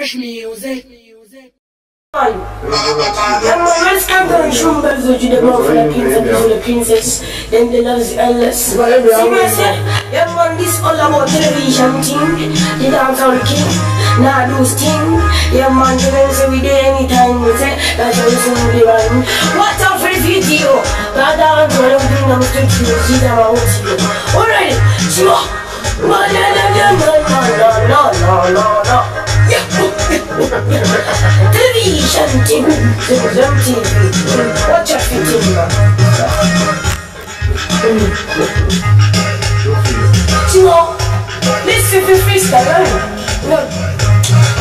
fresh music. Let's come down show back the demon for the princess, then the loves endless. See myself, yeah man, this all about television team, the downtown king, now those team, yeah man, the men say we do anytime we say, that's how we sing the rhyme. What's up for the video? That down to everything I'm straight to the seat of my own video. Alright, so, no. Television team, watch out for team. So, let's see if we freestyle. No,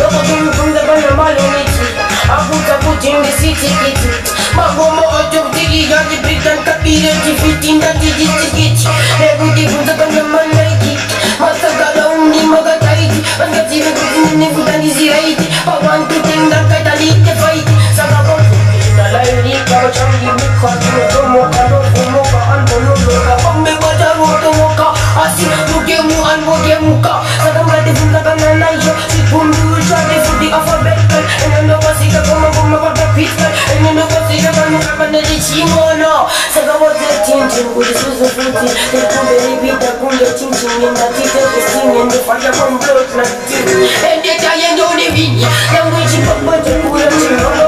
nobody from the normal unity. I put in the city kitty. My mama out of the got the big and capire, the 15 that did it. Everything from the normal like it. Master got only Magataiti, and got even putting in the food and easy right. I want to think that I lead the fight. Sagabout, the library, Kawacham, you because you don't walk alone for Moka and Bonoka. Bombe Baja Moka, I see Mukemu and Mokemuka. Sagamati from the banana, she boom, you try for the alphabet, and you know what's the Goma of the pizza, and you know what's the Goma of the Chimono. Sagabout the Tintin, who is the fruity, they come very big, the Punja Tintin, and the teacher is singing the fire from blood, and the giant only win. Then we chip up, but you put up.